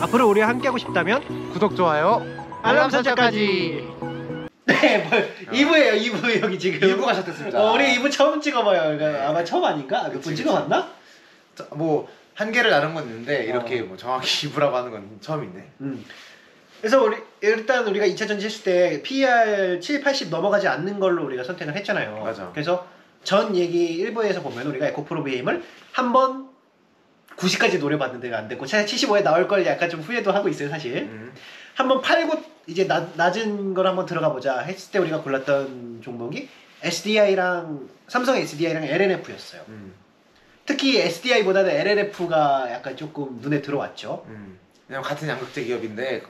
앞으로 우리와 함께하고 싶다면 구독, 좋아요, 알람 설정까지. 네, 뭐 2부예요. 2부 여기 지금 2부가 시작됐습니다. 우리 2부 처음 찍어봐요. 그러니까 아마 처음 아닌가? 몇 번 찍어봤나? 뭐 한계를 나눈 건 있는데 이렇게 뭐 정확히 2부라고 하는 건 처음인데. 그래서 일단 우리가 2차 전지 했을 때 PER 7, 80 넘어가지 않는 걸로 우리가 선택을 했잖아요. 맞아. 그래서 전 얘기 1부에서 보면 우리가 에코프로 BM을 한번 90까지 노려봤는데 안 됐고 75에 나올 걸 약간 좀 후회도 하고 있어요, 사실. 한번 팔고 이제 낮은 걸 한번 들어가 보자 했을 때 우리가 골랐던 종목이 SDI랑 삼성 SDI랑 LNF였어요. 특히 SDI보다는 LNF가 약간 조금 눈에 들어왔죠. 왜냐면 같은 양극재 기업인데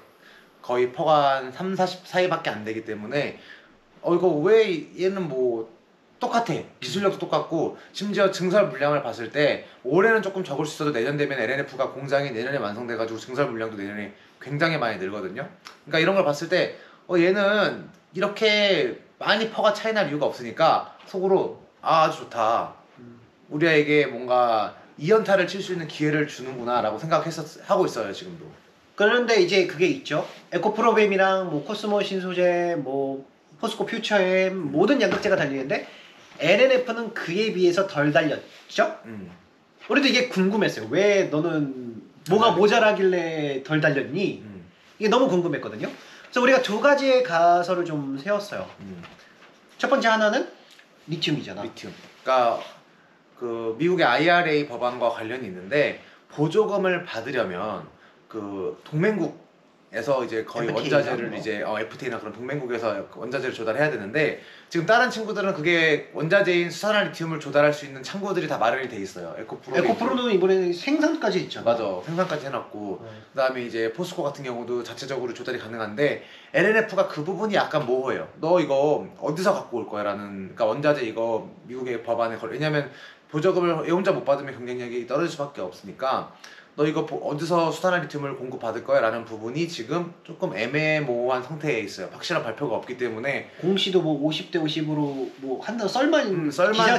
거의 퍼가 한 3, 40 사이밖에 안 되기 때문에 이거 왜 얘는 뭐 똑같아. 기술력도 똑같고 심지어 증설 물량을 봤을 때 올해는 조금 적을 수 있어도 내년 되면 LNF가 공장이 내년에 완성돼가지고 증설 물량도 내년에 굉장히 많이 늘거든요. 그러니까 이런 걸 봤을 때 얘는 이렇게 많이 퍼가 차이 날 이유가 없으니까 속으로 아주 좋다. 우리에게 뭔가 2연타를 칠 수 있는 기회를 주는구나 라고 하고 있어요, 지금도. 그런데 이제 그게 있죠. 에코프로뱀이랑 뭐 코스모 신소재, 뭐 포스코 퓨처엠 모든 양극재가 달리는데 LNF는 그에 비해서 덜 달렸죠. 우리도 이게 궁금했어요. 왜 너는 뭐가 모자라길래 덜 달렸니? 이게 너무 궁금했거든요. 그래서 우리가 두 가지의 가설을 좀 세웠어요. 첫 번째 하나는 리튬이잖아. 리튬. 그러니까 그 미국의 IRA 법안과 관련이 있는데 보조금을 받으려면 그 동맹국에서 이제 거의 원자재를 이제 FTA나 그런 동맹국에서 원자재를 조달해야 되는데 지금 다른 친구들은 그게 원자재인 수산화 리튬을 조달할 수 있는 창구들이 다 마련이 돼 있어요. 에코프로는 이번에 생산까지 있잖아. 맞아, 생산까지 해놨고 그다음에 이제 포스코 같은 경우도 자체적으로 조달이 가능한데 LNF가 그 부분이 약간 모호해요. 너 이거 어디서 갖고 올 거야? 라는. 그러니까 원자재 이거 미국의 법안에 왜냐면 보조금을 얘 혼자 못 받으면 경쟁력이 떨어질 수밖에 없으니까 너 이거 어디서 수산화 리튬을 공급받을 거야? 라는 부분이 지금 조금 애매모호한 상태에 있어요. 확실한 발표가 없기 때문에. 공시도 뭐 50대 50으로 뭐 한다 썰만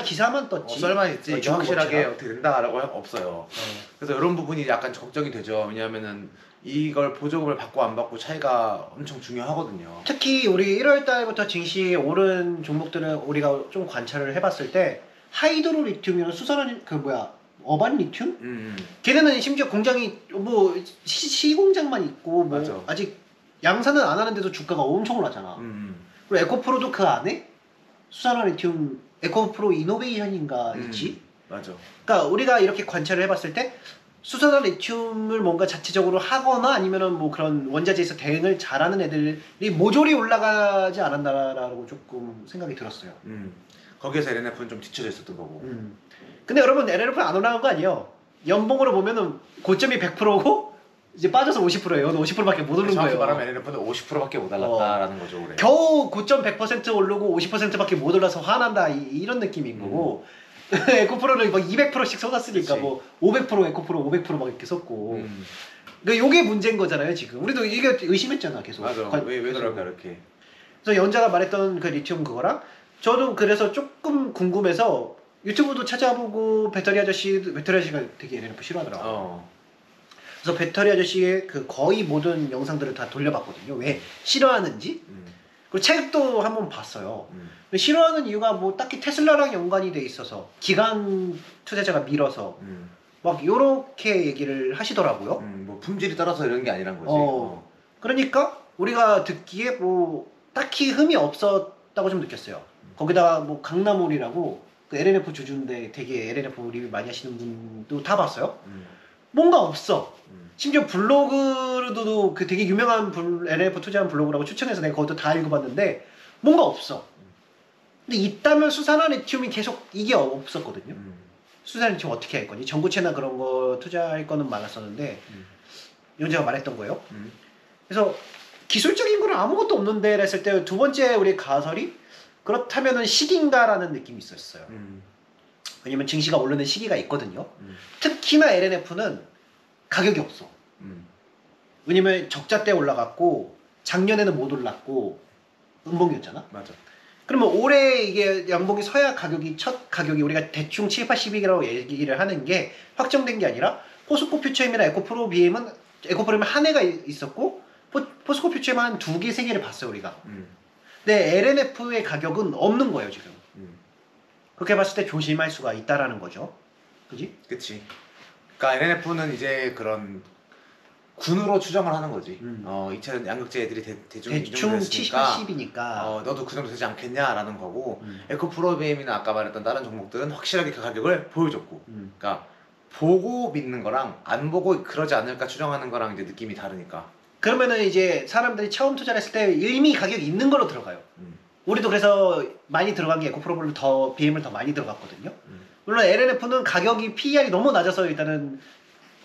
기사만 떴지. 썰만 있지. 이게 확실하게 어떻게 된다라고 없어요. 그래서 이런 부분이 약간 걱정이 되죠. 왜냐하면은 이걸 보조금을 받고 안 받고 차이가 엄청 중요하거든요. 특히 우리 1월 달부터 증시에 오른 종목들은 우리가 좀 관찰을 해봤을 때 하이드로 리튬이나 수산화 어반 리튬? 걔네는 심지어 공장이 뭐 시공장만 있고 뭐 맞아. 아직 양산은 안 하는데도 주가가 엄청 올랐잖아. 그리고 에코프로도 그 안에 수산화 리튬 에코프로 이노베이션인가 있지? 맞아. 그러니까 우리가 이렇게 관찰을 해봤을 때 수산화 리튬을 뭔가 자체적으로 하거나 아니면은 뭐 그런 원자재에서 대응을 잘하는 애들이 모조리 올라가지 않았나라고 조금 생각이 들었어요. 거기에서 LNF는 좀 뒤쳐져 있었던 거고. 근데 여러분 LNF는 안 올라간 거 아니에요. 연봉으로 보면은 고점이 100%고 이제 빠져서 50%예요. 50%밖에 못 오른 거예요. 정확히 말하면 LNF는 50%밖에 못 올랐다라는 거죠. 올해. 겨우 고점 100% 오르고 50%밖에 못 올라서 화난다 이런 느낌인 거고 에코프로는 막 200%씩 쏟았으니까 그치. 뭐 500% 에코프로 500% 막 이렇게 쏟고 그러니까 요게 문제인 거잖아요 지금. 우리도 이게 의심했잖아 계속. 맞아. 왜 그럴까 이렇게. 그래서 연자가 말했던 그 리튬 그거랑 저도 그래서 조금 궁금해서 유튜브도 찾아보고 배터리 아저씨가 되게 LNF 싫어하더라고. 그래서 배터리 아저씨의 그 거의 모든 영상들을 다 돌려봤거든요. 왜 싫어하는지. 그리고 책도 한번 봤어요. 근데 싫어하는 이유가 뭐 딱히 테슬라랑 연관이 돼 있어서 기관 투자자가 밀어서 막 요렇게 얘기를 하시더라고요. 뭐 품질이 떨어서 이런 게 아니란 거지. 그러니까 우리가 듣기에 뭐 딱히 흠이 없었다고 좀 느꼈어요. 거기다가 뭐 강남홀이라고 그 LNF 주주인데 되게 LNF 리뷰 많이 하시는 분도 다 봤어요. 뭔가 없어. 심지어 블로그도 그 되게 유명한 LNF 투자한 블로그라고 추천해서 내가 그것도 다 읽어봤는데 뭔가 없어. 근데 있다면 수산화 리튬이 계속 이게 없었거든요. 수산화 리튬 어떻게 할 거니? 전구체나 그런 거 투자할 거는 많았었는데 연재가 말했던 거예요. 그래서 기술적인 거는 아무것도 없는데 했을 때 두 번째 우리 가설이 그렇다면은 시기인가라는 느낌이 있었어요. 왜냐면 증시가 오르는 시기가 있거든요. 특히나 LNF는 가격이 없어. 왜냐면 적자 때 올라갔고 작년에는 못 올랐고 음봉이었잖아. 맞아. 그러면 올해 이게 양봉이 서야 첫 가격이 우리가 대충 7, 80이라고 얘기를 하는 게 확정된 게 아니라 포스코 퓨처엠이나 에코프로 BM은 에코프로는 한 해가 있었고 포스코 퓨처에만 한 2개, 3개를 봤어요 우리가. 음. 근데 LNF의 가격은 없는 거예요 지금. 음. 그렇게 봤을 때 조심할 수가 있다라는 거죠. 그지? 그치. 그러니까 NNF는 이제 그런 군으로 추정을 하는 거지. 2차 양극재 애들이 대충 대충 70, 80이니까. 너도 그 정도 되지 않겠냐라는 거고 에코프로비엠이나 아까 말했던 다른 종목들은 확실하게 그 가격을 보여줬고 그러니까 보고 믿는 거랑 안 보고 그러지 않을까 추정하는 거랑 이제 느낌이 다르니까. 그러면은 이제 사람들이 처음 투자를 했을 때 이미 가격이 있는 걸로 들어가요. 우리도 그래서 많이 들어간 게 에코프로를 더 BM을 더 많이 들어갔거든요. 물론 LNF는 가격이 PER이 너무 낮아서 일단은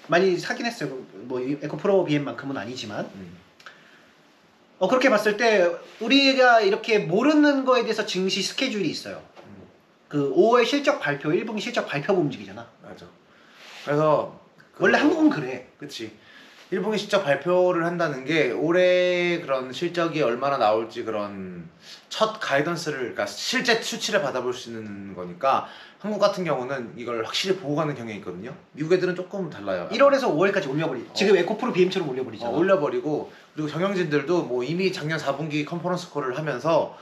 많이 사긴 했어요. 뭐 에코프로 BM만큼은 아니지만 그렇게 봤을 때 우리가 이렇게 모르는 거에 대해서 증시 스케줄이 있어요. 그 5월 실적 발표, 1분기 실적 발표가 움직이잖아. 맞아. 그래서 원래 한국은 그래. 그치. 1분기 실적 발표를 한다는 게 올해 그런 실적이 얼마나 나올지 그런 첫 가이던스를 그러니까 실제 수치를 받아볼 수 있는 거니까 한국 같은 경우는 이걸 확실히 보고 가는 경향이 있거든요. 미국 애들은 조금 달라요. 1월에서 5월까지 올려버리. 지금 에코프로 BM처럼 올려버리잖아. 올려버리고 그리고 경영진들도 뭐 이미 작년 4분기 컨퍼런스 콜을 하면서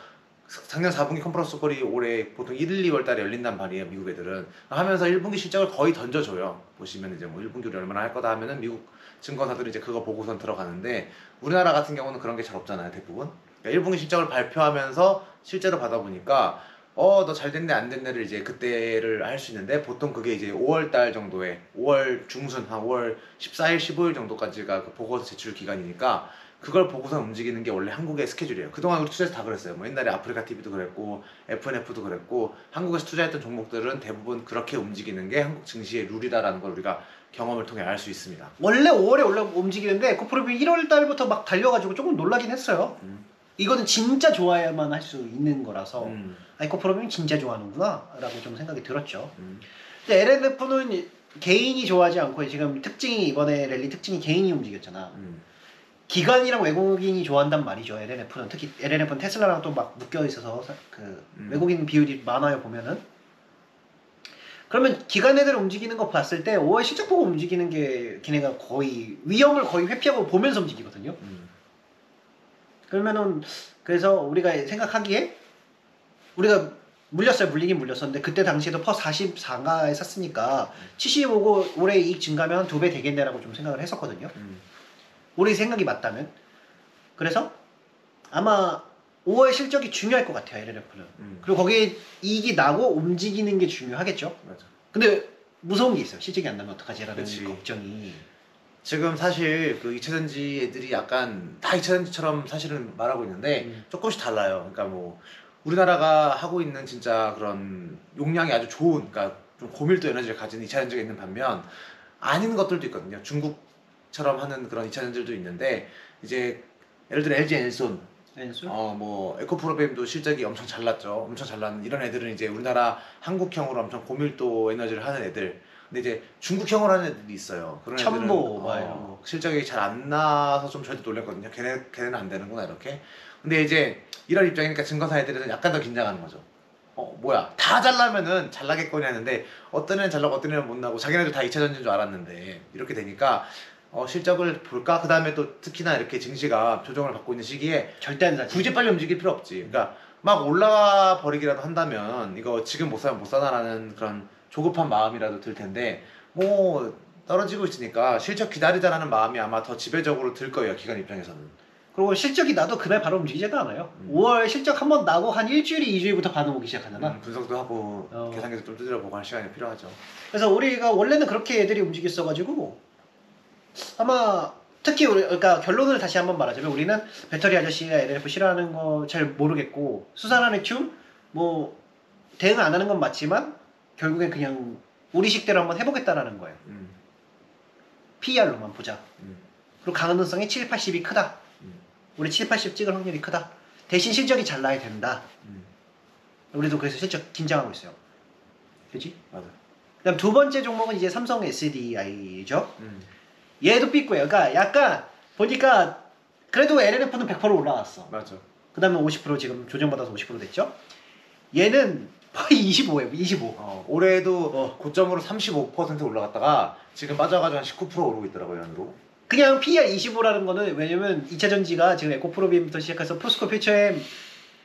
작년 4분기 컨퍼런스 콜이 올해 보통 1, 2월 달에 열린단 말이에요. 미국 애들은 하면서 1분기 실적을 거의 던져줘요. 보시면 이제 뭐 1분기 우리 얼마나 할 거다 하면은 미국 증권사들이 이제 그거 보고선 들어가는데 우리나라 같은 경우는 그런 게 잘 없잖아요. 대부분. 그러니까 1분기 실적을 발표하면서 실제로 받아보니까 너 잘 됐네 안 됐네를 이제 그때를 할 수 있는데 보통 그게 이제 5월 달 정도에 5월 중순 한 5월 14일 15일 정도까지가 그 보고서 제출 기간이니까 그걸 보고서 움직이는 게 원래 한국의 스케줄이에요. 그동안 우리 투자에서 다 그랬어요. 뭐 옛날에 아프리카 TV도 그랬고 FNF도 그랬고 한국에서 투자했던 종목들은 대부분 그렇게 움직이는 게 한국 증시의 룰이다라는 걸 우리가 경험을 통해 알 수 있습니다. 원래 5월에 움직이는데 에코프로 BM 1월 달부터 막 달려가지고 조금 놀라긴 했어요. 이거는 진짜 좋아야만 할 수 있는 거라서 에코프로는 진짜 좋아하는구나 라고 좀 생각이 들었죠. 근데 LNF는 개인이 좋아하지 않고 지금 특징이 이번에 랠리 특징이 개인이 움직였잖아. 기관이랑 외국인이 좋아한단 말이죠. LNF는 특히 LNF는 테슬라랑 또 막 묶여 있어서 그 외국인 비율이 많아요 보면은. 그러면 기관 애들 움직이는 거 봤을 때 5월 실적 보고 움직이는 게 걔네가 거의 위험을 거의 회피하고 보면서 움직이거든요. 그러면은 그래서 우리가 생각하기에 우리가 물리긴 물렸었는데 그때 당시에도 퍼 44가에 샀으니까 75고 올해 이익 증가하면 한 2배 되겠네라고 좀 생각을 했었거든요. 우리 생각이 맞다면. 그래서 아마 5월 실적이 중요할 것 같아요 LNF는. 그리고 거기에 이익이 나고 움직이는 게 중요하겠죠. 맞아. 근데 무서운 게 있어요. 실적이 안 나면 어떡하지라는 그치. 걱정이. 지금 사실 그 2차전지 애들이 약간 다 2차전지처럼 사실은 말하고 있는데 조금씩 달라요. 그러니까 뭐 우리나라가 하고 있는 진짜 그런 용량이 아주 좋은 그러니까 좀 고밀도 에너지를 가진 2차전지가 있는 반면 아닌 것들도 있거든요. 중국처럼 하는 그런 2차전지들도 있는데 이제 예를 들어 LG 엔손 뭐 에코프로비엠도 실적이 엄청 잘 났죠. 엄청 잘 났는 이런 애들은 이제 우리나라 한국형으로 엄청 고밀도 에너지를 하는 애들. 근데 이제 중국형으로 하는 애들이 있어요. 그런 애들은 첨보 막 이런 거. 실적이 잘 안 나서 좀 저희도 놀랐거든요. 걔네는 안 되는구나 이렇게. 근데 이제 이런 입장이니까 증권사 애들은 약간 더 긴장하는 거죠. 뭐야 다 잘나면은 잘 나겠거니 하는데 어떤 애는 잘 나고 어떤 애는 못 나고 자기네들 다 2차전지인 줄 알았는데 이렇게 되니까 실적을 볼까? 그 다음에 또 특히나 이렇게 증시가 조정을 받고 있는 시기에 절대 안 사지. 굳이 빨리 움직일 필요 없지. 그러니까 막 올라가 버리기라도 한다면 이거 지금 못 사면 못 사나라는 그런 조급한 마음이라도 들 텐데 뭐 떨어지고 있으니까 실적 기다리자라는 마음이 아마 더 지배적으로 들 거예요. 기관 입장에서는. 그리고 실적이 나도 그날 바로 움직이지가 않아요. 5월 실적 한번 나고 한 일주일이 2주일부터 반응 오기 시작하잖아. 분석도 하고 계산기도 좀 두드려보고 할 시간이 필요하죠. 그래서 우리가 원래는 그렇게 애들이 움직였어가지고 아마 특히 그러니까 결론을 다시 한번 말하자면 우리는 배터리 아저씨가 LNF 싫어하는 거 잘 모르겠고 수산화의 뭐 대응 안 하는 건 맞지만 결국엔 그냥 우리 식대로 한번 해보겠다라는 거예요. PER로만 보자. 그리고 가능성이 7, 80이 크다. 우리 7, 80 찍을 확률이 크다. 대신 실적이 잘 나야 된다. 우리도 그래서 실적 긴장하고 있어요. 그지? 맞아. 그다음 두 번째 종목은 이제 삼성 SDI죠. 얘도 삐꾸예요. 그러니까 약간 보니까 그래도 LNF는 100% 올라왔어. 맞아. 그 다음에 50% 지금 조정받아서 50% 됐죠. 얘는 거의 25예요. 25. 올해도 고점으로 35% 올라갔다가 지금 빠져가지고 한 19% 오르고 있더라고요. 연으로. 그냥 PER 25라는 거는 왜냐면 2차 전지가 지금 에코프로비엠부터 시작해서 포스코 퓨처엠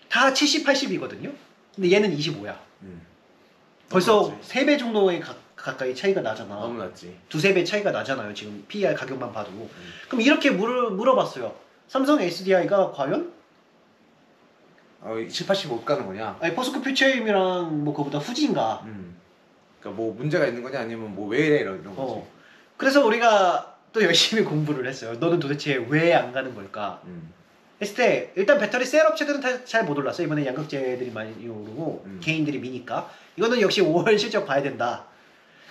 다 70, 80이거든요. 근데 얘는 25야. 벌써 너무 낮지. 3배 정도의 가까이 차이가 나잖아. 너무 낮지. 두세 배 차이가 나잖아요. 지금 PER 가격만 봐도. 그럼 이렇게 물어봤어요. 삼성 SDI가 과연 7, 80 못 가는 거냐? 아니, 포스코 퓨처엠이랑 뭐 그보다 후진가. 그러니까 뭐 문제가 있는 거냐 아니면 뭐 왜 이래 이런 거지. 그래서 우리가 또 열심히 공부를 했어요. 너는 도대체 왜 안 가는 걸까? 했을 때 일단 배터리 셀 업체들은 잘 못 올랐어. 이번에 양극재들이 많이 오르고 개인들이 미니까 이거는 역시 5월 실적 봐야 된다.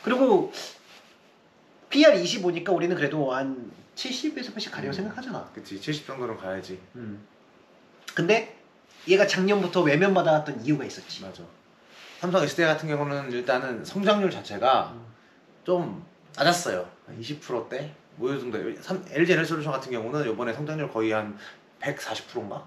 그리고 PR 25니까 우리는 그래도 한 70에서 80 가려고 생각하잖아. 그치 70 정도는 가야지. 근데 얘가 작년부터 외면받아왔던 이유가 있었지. 맞아. 삼성 SDI 같은 경우는 일단은 성장률 자체가 좀 낮았어요. 20%대? 뭐 이 정도. LG 에너지솔루션 같은 경우는 이번에 성장률 거의 한 140%인가?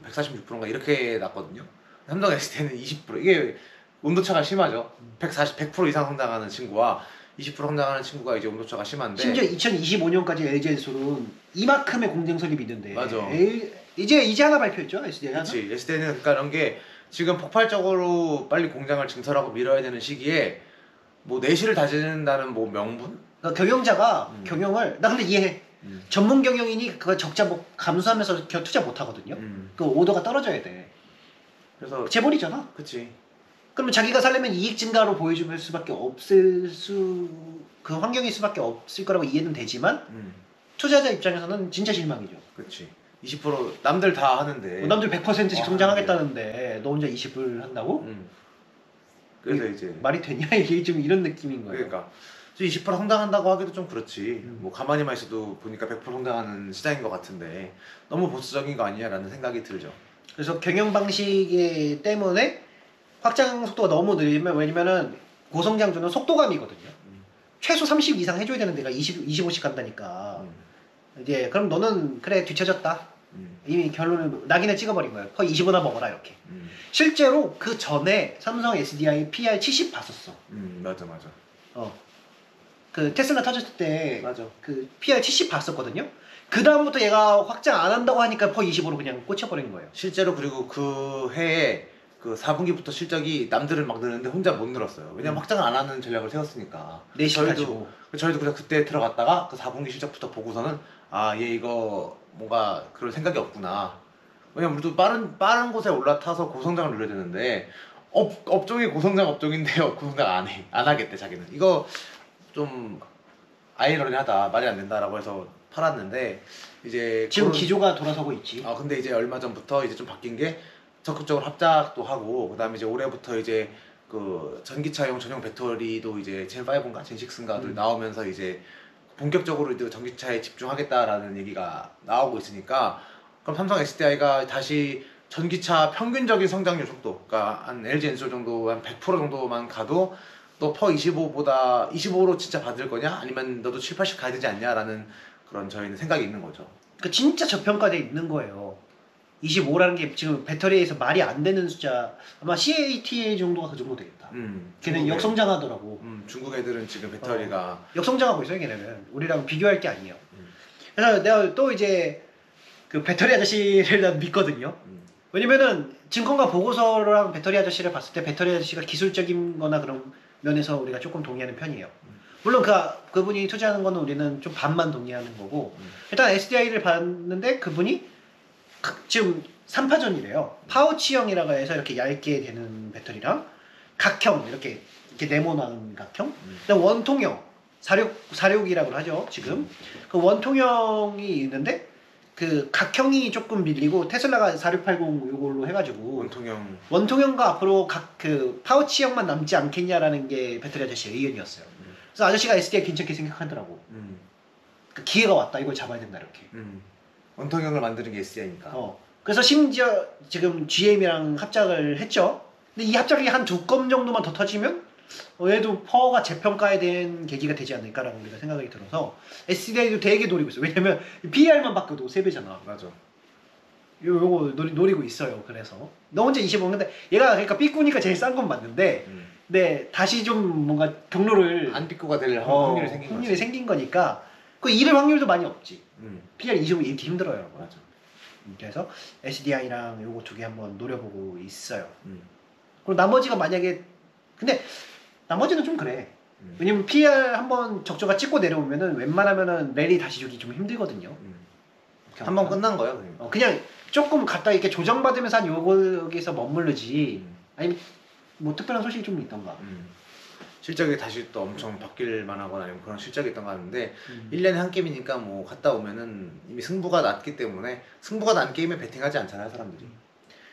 146%인가 이렇게 났거든요. 삼성 SDI는 20%. 이게 온도차가 심하죠. 100% 이상 성장하는 친구와 20% 성장하는 친구가 이제 온도차가 심한데. 심지어 2025년까지 LG엔솔은 이만큼의 공장 설립이 있는데. 맞아. 이제 하나 발표했죠, SDI 하나? 그렇지. SDI는 그러니까 이런 게 지금 폭발적으로 빨리 공장을 증설하고 밀어야 되는 시기에 뭐 내실을 다지는다는 뭐 명분? 그러니까 경영자가 경영을 나 근데 이해해. 전문 경영인이 그거 적자 뭐 감수하면서 투자 못 하거든요. 그 오더가 떨어져야 돼. 그래서 재벌이잖아. 그치. 그러면 자기가 살려면 이익 증가로 보여줄 수밖에 그 환경일 수밖에 없을 거라고 이해는 되지만 투자자 입장에서는 진짜 실망이죠. 그치. 20% 남들 다 하는데 남들 100%씩 성장하겠다는데 너 혼자 20을 한다고? 그래서 이제 말이 되냐 이게 좀 이런 느낌인 거예요. 그러니까 20% 성장한다고 하기도 좀 그렇지. 뭐 가만히만 있어도 보니까 100% 성장하는 시장인 것 같은데 너무 보수적인 거 아니냐라는 생각이 들죠. 그래서 경영 방식 때문에 확장 속도가 너무 느리면 왜냐면은 고성장주는 속도감이거든요. 최소 30 이상 해줘야 되는 데가 25씩 간다니까. 이제 그럼 너는 그래 뒤쳐졌다. 이미 결론을 낙인을 찍어버린 거예요. 거의 25나 먹어라 이렇게. 실제로 그 전에 삼성 SDI PR 70 봤었어. 맞아. 그 테슬라 터졌을 때 맞아. 그 PR 70 봤었거든요. 그 다음부터 얘가 확장 안 한다고 하니까 퍼 25로 그냥 꽂혀버린 거예요. 실제로 그리고 그 해에 그 4분기부터 실적이 남들은 막 늘었는데 혼자 못 늘었어요. 왜냐면 확장을 안 하는 전략을 세웠으니까. 내시가지고. 저희도 그냥 그때 들어갔다가 그 4분기 실적부터 보고서는 아, 얘 이거 뭔가 그럴 생각이 없구나. 왜냐면 우리도 빠른 곳에 올라타서 고성장을 누려야 되는데 업종이 고성장 업종인데요. 고성장 안 하겠대 자기는. 이거 좀 아이러니하다. 말이 안 된다라고 해서 팔았는데 이제 지금 기조가 돌아서고 있지. 근데 이제 얼마 전부터 이제 좀 바뀐 게 적극적으로 합작도 하고 그다음에 이제 올해부터 이제 그 전기차용 전용 배터리도 이제 젠5인가 젠6인가 나오면서 이제 본격적으로 이제 전기차에 집중하겠다라는 얘기가 나오고 있으니까 그럼 삼성 SDI가 다시 전기차 평균적인 성장률 속도 그러니까 한 LG 엔솔 정도 한 100% 정도만 가도 너 퍼 25보다 25로 진짜 받을 거냐 아니면 너도 7, 80 가야 되지 않냐라는 그런 저희는 생각이 있는 거죠. 그 진짜 저평가돼 있는 거예요. 25라는 게 지금 배터리에서 말이 안 되는 숫자 아마 CATA 정도가 그 정도 되겠다. 걔는 역성장하더라고. 중국 애들은 지금 배터리가 역성장하고 있어요 걔네는. 우리랑 비교할 게 아니에요. 그래서 내가 또 이제 그 배터리 아저씨를 난 믿거든요. 왜냐면은 증권가 보고서랑 배터리 아저씨를 봤을 때 배터리 아저씨가 기술적인 거나 그런 면에서 우리가 조금 동의하는 편이에요. 물론 그분이 투자하는 거는 우리는 좀 반만 동의하는 거고 일단 SDI를 봤는데 그분이 지금 3파전이래요. 파우치형이라고 해서 이렇게 얇게 되는 배터리랑 각형 이렇게 네모난 각형 그다음 원통형 사륙이라고 하죠 지금. 그 원통형이 있는데 그 각형이 조금 밀리고 테슬라가 4680 요걸로 해가지고 원통형과 앞으로 그 파우치형만 남지 않겠냐라는 게 배터리 아저씨의 의견이었어요. 그래서 아저씨가 SDI 괜찮게 생각하더라고. 그 기회가 왔다 이걸 잡아야 된다 이렇게. 원통형을 만드는 게 SDI니까. 그래서 심지어 지금 GM이랑 합작을 했죠. 근데 이 합작이 한 2건 정도만 더 터지면 얘도 퍼가 재평가에 대한 계기가 되지 않을까라고 우리가 생각이 들어서 SDI도 되게 노리고 있어요. 왜냐면 PR만 바꿔도 3배잖아. 맞아. 요거 노리고 있어요. 그래서 너 혼자 25 근데 얘가 그러니까 삐꾸니까 제일 싼 건 맞는데 근데 다시 좀 뭔가 경로를 안 삐꾸가 될 확률이 생긴 거니까 그 잃을 확률도 많이 없지. 음. PR 잊으면 잃기 힘들어요. 여러분. 맞아. 그래서 SDI랑 요거 두 개 한번 노려보고 있어요. 음. 그리고 나머지가 만약에 근데 나머지는 좀 그래. 왜냐면 PR 한번 적조가 찍고 내려오면은 웬만하면은 랠리 다시 주기 좀 힘들거든요. 한 번 끝난 거야 그냥. 그냥 조금 갖다 이렇게 조정받으면서 한 여기서 머무르지. 아니면 뭐 특별한 소식이 좀 있던가. 실적이 다시 또 엄청 바뀔 만하거나 아니면 그런 실적이 있던 거 같은데 1년에 한 게임이니까 뭐 갔다 오면은 이미 승부가 났기 때문에 승부가 난 게임에 베팅하지 않잖아요 사람들이.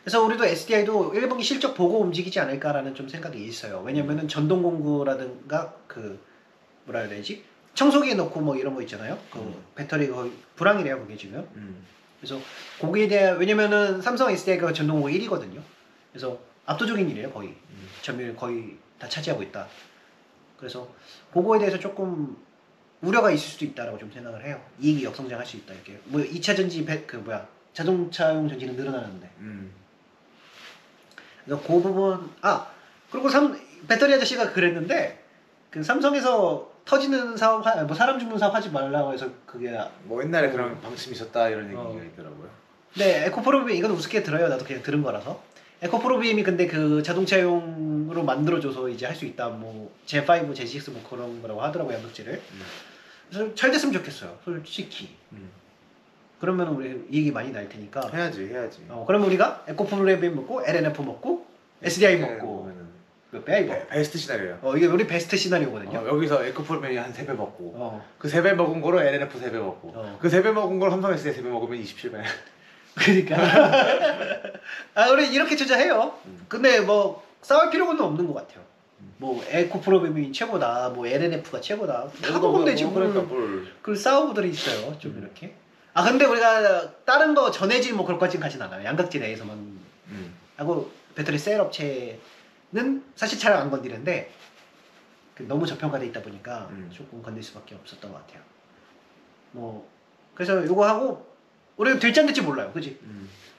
그래서 우리도 SDI도 1분기 실적 보고 움직이지 않을까라는 좀 생각이 있어요. 왜냐면은 전동공구라든가 그 뭐라 해야 되지? 청소기에 넣고 뭐 이런 거 있잖아요. 그 배터리 거의 불황이래요 그게 지금. 그래서 거기에 대한 왜냐면은 삼성 SDI가 전동공구 1위거든요. 그래서 압도적인 일이에요 거의. 점유율 거의 다 차지하고 있다. 그래서 그거에 대해서 조금 우려가 있을 수도 있다라고 좀 생각을 해요. 이익이 역성장할 수 있다 이렇게. 뭐 2차 전지 자동차용 전지는 늘어나는데. 그래서 그 부분 그리고 배터리 아저씨가 그랬는데 그 삼성에서 터지는 사업 뭐 사람 죽는 사업 하지 말라고 해서 그게 뭐 옛날에 그런 방침이 있었다 이런 얘기가 있더라고요. 네 에코프로비엠 이건 우습게 들어요. 나도 그냥 들은 거라서. 에코프로비엠이 근데 그 자동차용으로 만들어줘서 이제 할 수 있다. 뭐 제5, 제6 뭐 그런 거라고 하더라고요 양극재를. 그래서 잘 됐으면 좋겠어요. 솔직히. 그러면 우리 이익이 많이 날 테니까. 해야지. 그러면 우리가 에코프로비엠 먹고 LNF 먹고 SDI 먹고 몇 배야 이거? 베스트 시나리오야. 이게 우리 베스트 시나리오거든요. 여기서 에코프로맨이 한 3배 먹고 그 3배 먹은 거로 LNF 3배 먹고 그 3배 먹은 걸 삼성 SDI 3배 먹으면 27배. 그러니까 우리 이렇게 투자해요. 근데 뭐 싸울 필요는 없는 것 같아요. 뭐 에코프로비엠이 최고다, 뭐 LNF가 최고다. 다 먹으면 되지. 그러니까 그 싸우고들이 있어요. 좀 이렇게. 근데 우리가 다른 거 전해질 뭐 그런 것까지는 가진 않아요. 양극재 내에서만 하고 배터리 셀 업체는 사실 잘 안 건드리는데 너무 저평가돼 있다 보니까 조금 건들 수밖에 없었던 것 같아요. 뭐 그래서 이거 하고 우리가 될지 안 될지 몰라요, 그지?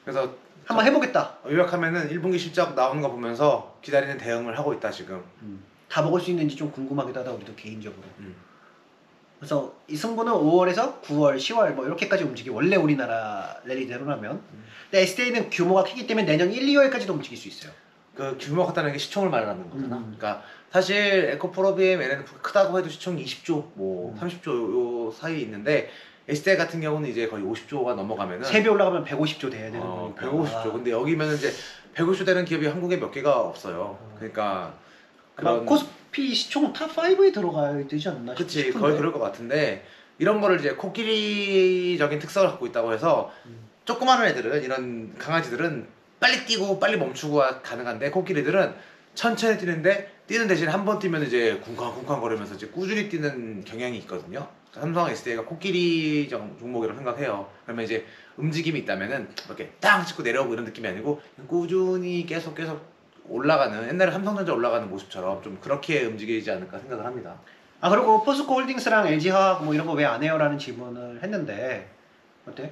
그래서 한번 해보겠다. 요약하면은 1분기 실적 나오는 거 보면서 기다리는 대응을 하고 있다 지금. 다 먹을 수 있는지 좀 궁금하기도 하다 우리도 개인적으로. 그래서 이 승부는 5월에서 9월, 10월 뭐 이렇게까지 움직이 원래 우리나라 랠리대로라면. 근데 SDI는 규모가 크기 때문에 내년 1, 2월까지도 움직일 수 있어요. 그 규모가 크다는 게 시총을 말하는 거잖아. 그러니까 사실 에코프로비엠, LNF 크다고 해도 시총이 20조, 뭐 30조 요 사이에 있는데 SDI 같은 경우는 이제 거의 50조가 넘어가면은 3배 올라가면 150조 돼야 되는 거니까. 150조. 근데 여기면은 이제 150조 되는 기업이 한국에 몇 개가 없어요. 그러니까 그런 코스피 시총 탑5에 들어가야 되지 않나 그치 싶은데. 거의 그럴 것 같은데 이런 거를 이제 코끼리적인 특성을 갖고 있다고 해서 조그마한 애들은 이런 강아지들은 빨리 뛰고 빨리 멈추고가 가능한데 코끼리들은 천천히 뛰는데 뛰는 대신 한 번 뛰면 이제 쿵쾅쿵쾅 거리면서 이제 꾸준히 뛰는 경향이 있거든요. 삼성 SDI가 코끼리 종목이라고 생각해요. 그러면 이제 움직임이 있다면은 이렇게 땅 찍고 내려오고 이런 느낌이 아니고 꾸준히 계속 올라가는 옛날에 삼성전자 올라가는 모습처럼 좀 그렇게 움직이지 않을까 생각을 합니다. 그리고 포스코 홀딩스랑 LG화학 뭐 이런 거 왜 안 해요? 라는 질문을 했는데 어때?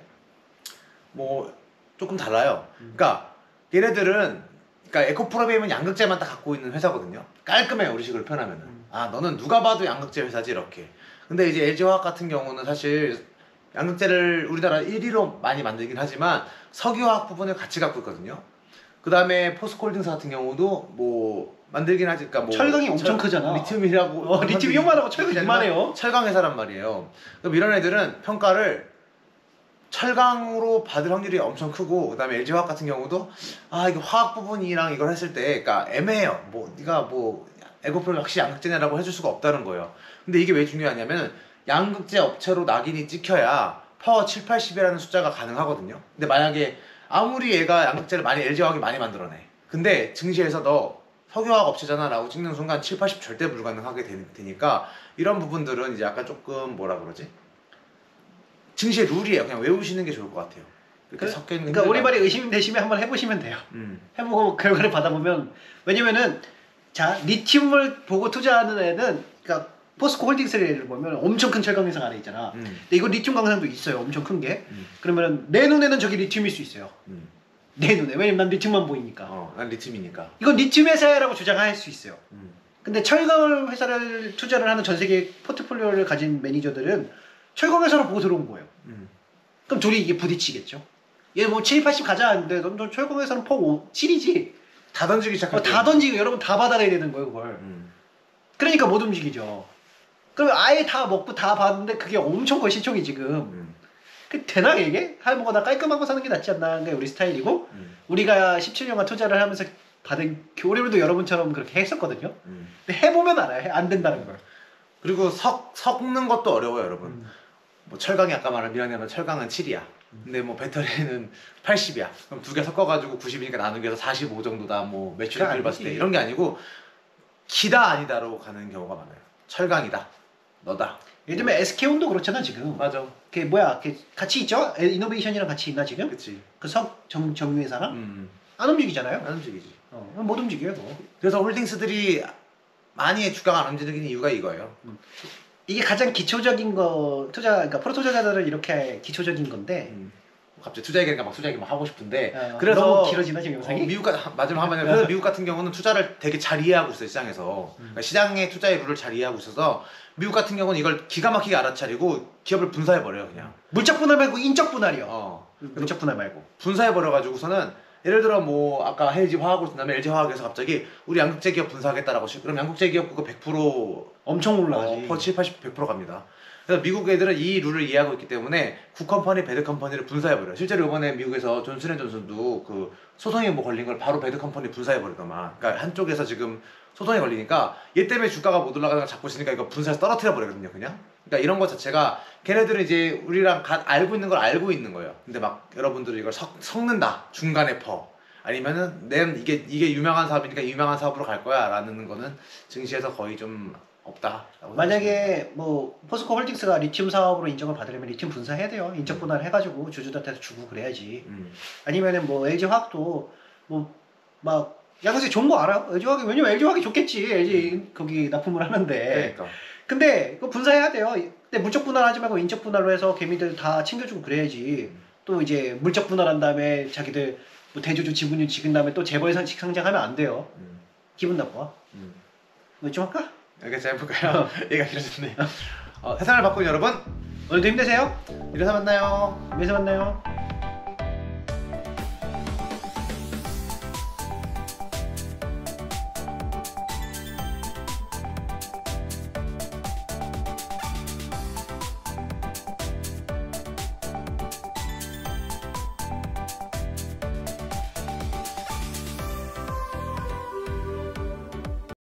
뭐 조금 달라요. 그러니까 얘네들은 그러니까 에코프로비엠은 양극재만 딱 갖고 있는 회사거든요. 깔끔해요 우리식으로 표현하면은. 너는 누가 봐도 양극재 회사지 이렇게. 근데 이제 LG화학 같은 경우는 사실 양극재를 우리나라 1위로 많이 만들긴 하지만 석유화학 부분을 같이 갖고 있거든요. 그 다음에 포스코홀딩스 같은 경우도 뭐 만들긴 하지. 그러니까 뭐 철강이 엄청 크잖아. 리튬이라고. 리튬 이만하고 철강 이만해요. 철강 회사란 말이에요. 그럼 이런 애들은 평가를 철강으로 받을 확률이 엄청 크고, 그 다음에 LG화학 같은 경우도 이거 화학 부분이랑 이걸 했을 때 그러니까 애매해요. 뭐 네가 뭐 에코프로 역시 양극재냐라고 해줄 수가 없다는 거예요. 근데 이게 왜 중요하냐면 양극재 업체로 낙인이 찍혀야 파워 7, 80이라는 숫자가 가능하거든요. 근데 만약에 아무리 얘가 양극재를 LG화학이 많이 만들어내. 근데 증시에서 너 석유화학 업체잖아 라고 찍는 순간 7, 80 절대 불가능하게 되니까 이런 부분들은 이제 약간 조금 뭐라 그러지? 증시의 룰이에요. 그냥 외우시는 게 좋을 것 같아요. 이렇게 섞여 있는. 그러니까 우리 말이 의심되시면 한번 해보시면 돼요. 해보고 결과를 받아보면, 왜냐면은 자 리튬을 보고 투자하는 애는 그러니까 포스코 홀딩스를 예를 보면 엄청 큰 철강 회사가 안에 있잖아. 근데 이거 리튬 강산도 있어요. 엄청 큰 게. 그러면은 내 눈에는 저기 리튬일 수 있어요. 내 눈에. 왜냐면 난 리튬만 보이니까. 난 리튬이니까. 이건 리튬 회사라고 주장할 수 있어요. 근데 철강 회사를 투자를 하는 전 세계 포트폴리오를 가진 매니저들은 철강회사를 보고 들어온 거예요. 음. 그럼 둘이 이게 부딪히겠죠. 얘 뭐 7, 80 가자 하는데 넌 철강회사는 폭 7이지. 다 던지기 시작할 다 던지고 여러분 다 받아내야 되는 거예요 그걸. 그러니까 못 움직이죠. 그럼 아예 다 먹고 다 받는데 그게 엄청 거시총이 지금. 그 되나 이게? 할머니가 깔끔한 거 사는 게 낫지 않나 게 우리 스타일이고 우리가 17년간 투자를 하면서 받은 우리도 여러분처럼 그렇게 했었거든요. 근데 해보면 알아요. 안 된다는 걸. 그리고 섞는 것도 어려워요 여러분. 뭐 철강이 아까 말한 미랑이면 철강은 7이야. 근데 뭐 배터리는 80이야. 그럼 두 개 섞어가지고 90이니까 나누기 해서 45 정도다. 뭐 매출을 봤을 때 이런 게 아니고 기다 아니다로 가는 경우가 많아요. 철강이다. 너다. 예를 들면 SK온도 그렇잖아 지금. 맞아. 그게 뭐야? 그게 같이 있죠? 이노베이션이랑 같이 있나 지금? 그치. 그 정유회사랑 안 움직이잖아요. 안 움직이지. 못 움직여요 그거. 그래서 홀딩스들이 많이 주가가 안 움직이는 이유가 이거예요. 이게 가장 기초적인 거 그러니까 프로 투자자들은 이렇게 기초적인 건데. 갑자기 투자 얘기니까 막 투자 얘기 막 하고 싶은데 그래서 너무 길어지나 지금 영상이? 마지막 한마디 그래서 미국 같은 경우는 투자를 되게 잘 이해하고 있어요 시장에서. 그러니까 시장의 투자의 룰을 잘 이해하고 있어서 미국 같은 경우는 이걸 기가 막히게 알아차리고 기업을 분사해 버려요 그냥. 물적 분할 말고 인적 분할이요. 물적 분할 말고. 분사해 버려 가지고서는 예를 들어 뭐 아까 LG 화학으로 쓴다면 LG 화학에서 갑자기 우리 양극재 기업 분사하겠다라고 그럼 양극재 기업 그거 100% 엄청 올라가지. 7, 80, 100% 갑니다. 그래서 미국 애들은 이 룰을 이해하고 있기 때문에 굿컴퍼니, 배드컴퍼니를 분사해버려요. 실제로 이번에 미국에서 존슨앤존슨도 그 소송이 뭐 걸린 걸 바로 배드컴퍼니 분사해버리더만. 그러니까 한쪽에서 지금 소송이 걸리니까 얘 때문에 주가가 못 올라가는 걸 잡고 있으니까 이거 분사해서 떨어뜨려버리거든요 그냥. 그러니까 이런 것 자체가 걔네들은 이제 우리랑 알고 있는 걸 알고 있는 거예요. 근데 막 여러분들이 이걸 섞는다. 중간에 퍼. 아니면은 이게 유명한 사업이니까 유명한 사업으로 갈 거야 라는 거는 증시에서 거의 좀 없다. 만약에 뭐 포스코 홀딩스가 리튬 사업으로 인정을 받으려면 리튬 분사해야 돼요. 인적 분할 해가지고 주주들한테 주고 그래야지. 아니면은 뭐 LG 화학도 뭐 막 양극재 좋은 거 알아? LG 화학이 왜냐면 LG 화학이 좋겠지. LG 거기 납품을 하는데. 그러니까. 근데 그거 분사해야 돼요. 근데 물적 분할하지 말고 인적 분할로 해서 개미들 다 챙겨주고 그래야지. 또 이제 물적 분할한 다음에 자기들 뭐 대주주 지분율 지근 다음에 또 재벌 상장하면 안 돼요. 기분 나빠. 뭐 좀 할까? 여기까지 해볼까요? 얘가 길어졌네요. 세상을 바꾼 여러분 오늘도 힘내세요. 이래서 만나요. 내일서 만나요.